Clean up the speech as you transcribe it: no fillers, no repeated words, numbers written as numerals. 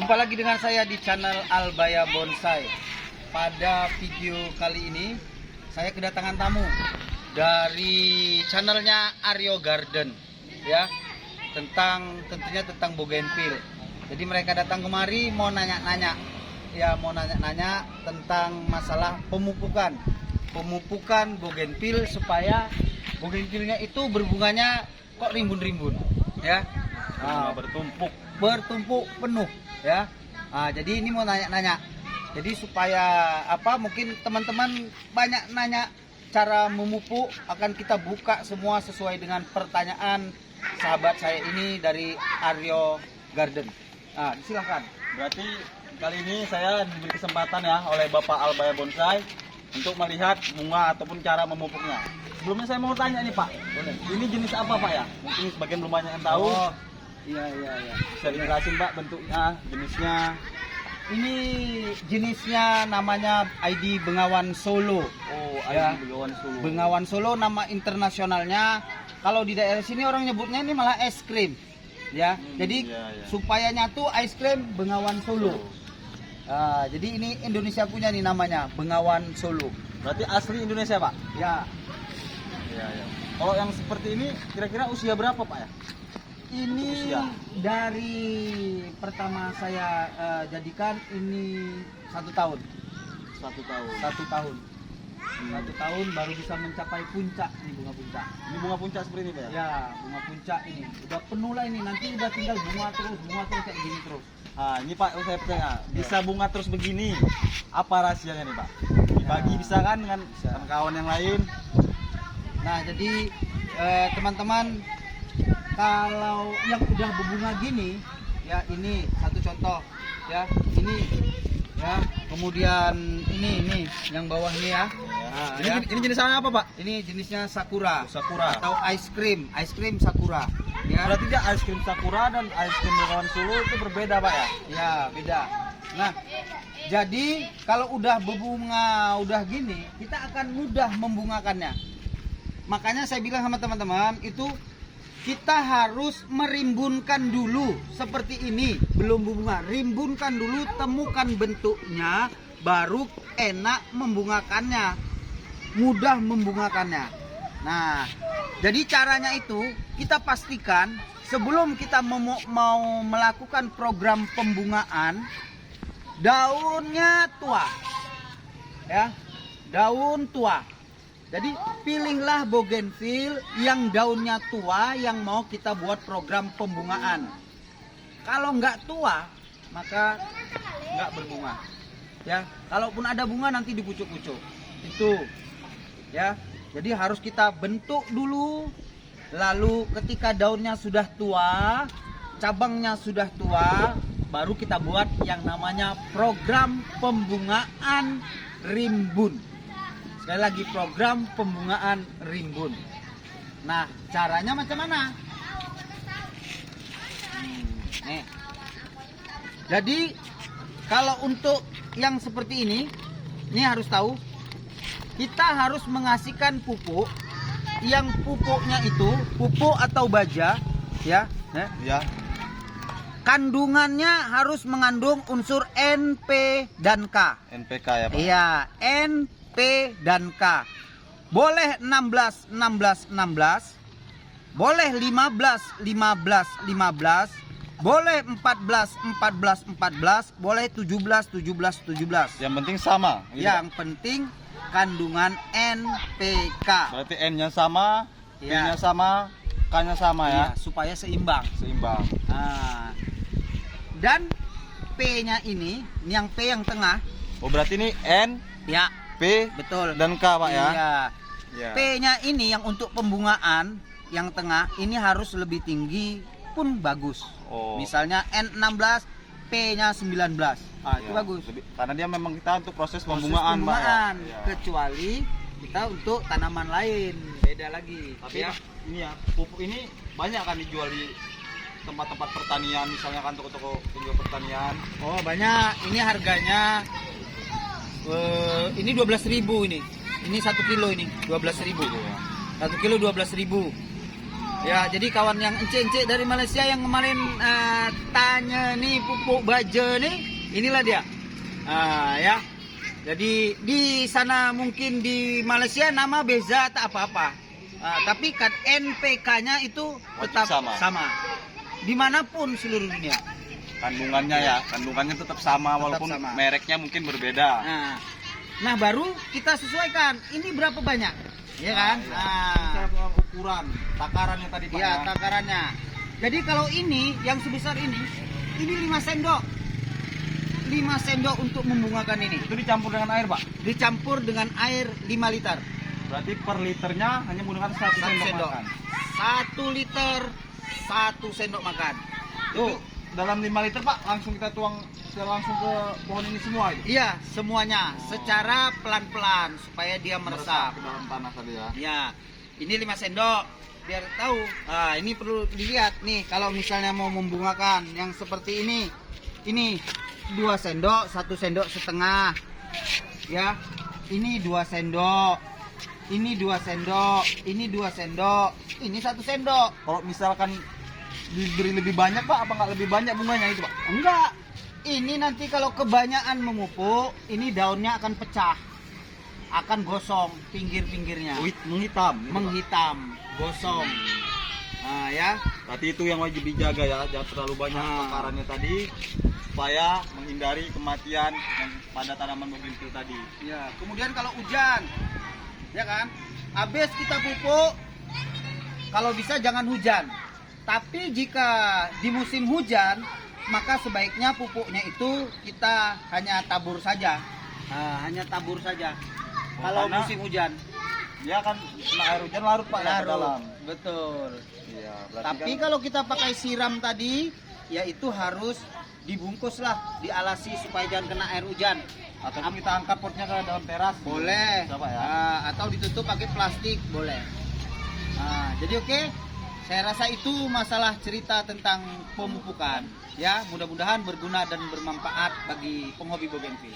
Jumpa lagi dengan saya di channel Albaya Bonsai. Pada video kali ini saya kedatangan tamu dari channelnya Aryo Garden, ya, tentunya tentang bougainville. Jadi mereka datang kemari mau nanya-nanya tentang masalah pemupukan bougainville supaya bougainvillenya itu berbunganya kok rimbun-rimbun, ya. Bertumpuk penuh, ya. Jadi ini mau nanya-nanya. Jadi supaya mungkin teman-teman banyak nanya cara memupuk, akan kita buka semua sesuai dengan pertanyaan sahabat saya ini dari Aryo Garden. Silahkan. Berarti kali ini saya diberi kesempatan ya oleh Bapak Albaya Bonsai untuk melihat bunga ataupun cara memupuknya. Sebelumnya saya mau tanya nih Pak, ini jenis apa Pak ya? Mungkin sebagian belum banyak yang tahu. Iya. Bisa dijelasin Pak bentuknya, jenisnya? Ini jenisnya namanya ID Bengawan Solo. ID Bengawan Solo. Bengawan Solo nama internasionalnya. Kalau di daerah sini orang nyebutnya ini malah es krim, ya. Jadi supaya nyatu es krim Bengawan Solo. Jadi ini Indonesia punya nih namanya Bengawan Solo. Berarti asli Indonesia Pak? Ya. Iya. Kalau yang seperti ini kira-kira usia berapa Pak ya? Ini dari pertama saya jadikan ini 1 tahun. 1 tahun. 1 tahun. 1 tahun baru bisa mencapai puncak nih, bunga puncak. Ini bunga puncak seperti ini Pak ya? Ya, bunga puncak ini. Udah penuh lah ini, nanti udah tinggal bunga terus kayak gini terus. Ini Pak, saya pertanyaan, bisa bunga terus begini, apa rahasianya nih Pak? Dibagi bisa kan dengan kawan yang lain? Nah, jadi teman-teman, kalau yang udah berbunga gini, ya ini satu contoh, ya ini, ya kemudian ini yang bawah ini ya. Ini jenisnya apa Pak? Ini jenisnya sakura. Sakura. Atau ice cream sakura. Ya. Berarti dia es krim sakura dan es krim Bengawan Solo itu berbeda Pak ya? Ya, beda. Nah, jadi kalau udah berbunga udah gini, kita akan mudah membungakannya. Makanya saya bilang sama teman-teman itu kita harus merimbunkan dulu seperti ini, belum bunga. Rimbunkan dulu, temukan bentuknya, baru enak membungakannya, mudah membungakannya. Nah, jadi caranya itu kita pastikan sebelum kita mau melakukan program pembungaan, daunnya tua, ya, daun tua. Jadi pilihlah bougainville yang daunnya tua yang mau kita buat program pembungaan. Kalau nggak tua, maka nggak berbunga. Ya, kalaupun ada bunga nanti dipucuk-pucuk. Itu, ya. Jadi harus kita bentuk dulu. Lalu ketika daunnya sudah tua, cabangnya sudah tua, baru kita buat yang namanya program pembungaan rimbun. Sekali lagi, program pembungaan rimbun. Nah, caranya macam mana? Nih. Jadi kalau untuk yang seperti ini harus tahu, kita harus mengasihkan pupuk. Yang pupuknya itu pupuk atau baja, ya. Kandungannya harus mengandung unsur NP dan K. NPK ya Pak? Iya, NP dan K. Boleh 16, boleh 15, boleh 14, boleh 17. Yang penting sama gitu. Yang penting kandungan NPK. Berarti N-nya sama, P-nya sama, K-nya sama ya? Supaya seimbang. Nah, dan P-nya ini yang P yang tengah. Berarti ini N, Ya, P, betul. dan K Pak ya? Iya. P-nya ini yang untuk pembungaan yang tengah ini harus lebih tinggi pun bagus. Misalnya N16, P-nya 19. Itu bagus. Karena dia memang kita untuk proses pembungaan Pak ya? Kecuali kita untuk tanaman lain, beda lagi. Tapi ini ya, pupuk ini banyak kan dijual di tempat-tempat pertanian, misalnya kan toko-toko penjual pertanian. Banyak. Ini harganya ini 12.000 ini. Ini 1 kilo ini 12.000. 1 kilo 12.000. Ya, jadi kawan yang encik-encik dari Malaysia yang kemarin tanya nih pupuk baja nih, inilah dia. Ya. Jadi di sana mungkin di Malaysia nama beza tak apa-apa. Tapi kan NPK-nya itu tetap Wajib sama. Dimanapun seluruh dunia. Kandungannya tetap sama walaupun sama. mereknya mungkin berbeda. Nah, baru kita sesuaikan. Ini berapa banyak? Ya kan? Cara ukuran takarannya tadi Pak. Iya, takarannya. Jadi kalau ini yang sebesar ini 5 sendok. 5 sendok untuk membungakan ini. Itu dicampur dengan air, Pak. Dicampur dengan air 5 liter. Berarti per liternya hanya menggunakan 1 1 sendok sendok. makan. 1 liter 1 sendok makan. Tuh. Dalam 5 liter, Pak, langsung kita tuang langsung ke pohon ini semua itu. Iya, semuanya secara pelan-pelan supaya dia meresap. Ke dalam tanah tadi ya. Ya, ini 5 sendok biar tahu. Ini perlu dilihat nih kalau misalnya mau membungakan yang seperti ini. Ini 2 sendok, 1 sendok setengah. Ya. Ini 2 sendok. Ini 2 sendok, ini 2 sendok, ini 1 sendok. Kalau misalkan diberi lebih banyak, Pak, apa nggak lebih banyak bunganya itu, Pak? Enggak. Ini nanti kalau kebanyakan memupuk, ini daunnya akan pecah. Akan gosong pinggir-pinggirnya. Menghitam. Menghitam, gosong. Nah, ya. Berarti itu yang wajib dijaga ya, jangan terlalu banyak takarannya tadi supaya menghindari kematian yang pada tanaman bougainville tadi. Ya, kemudian kalau hujan, ya kan? Habis kita pupuk, kalau bisa jangan hujan. Tapi jika di musim hujan, maka sebaiknya pupuknya itu kita hanya tabur saja. Hanya tabur saja. Kalau Karena musim hujan, dia kan kena air hujan larut, Pak, ya, ke dalam. larut. Betul. Iya, Tapi kan kalau kita pakai siram tadi, ya itu harus dibungkuslah, dialasi supaya jangan kena air hujan. ataupun kita angkat potnya ke dalam teras. Boleh. Bisa, Pak, ya. Atau ditutup pakai plastik, boleh. Jadi oke. Saya rasa itu masalah cerita tentang pemupukan. Ya, mudah-mudahan berguna dan bermanfaat bagi penghobi bougainville.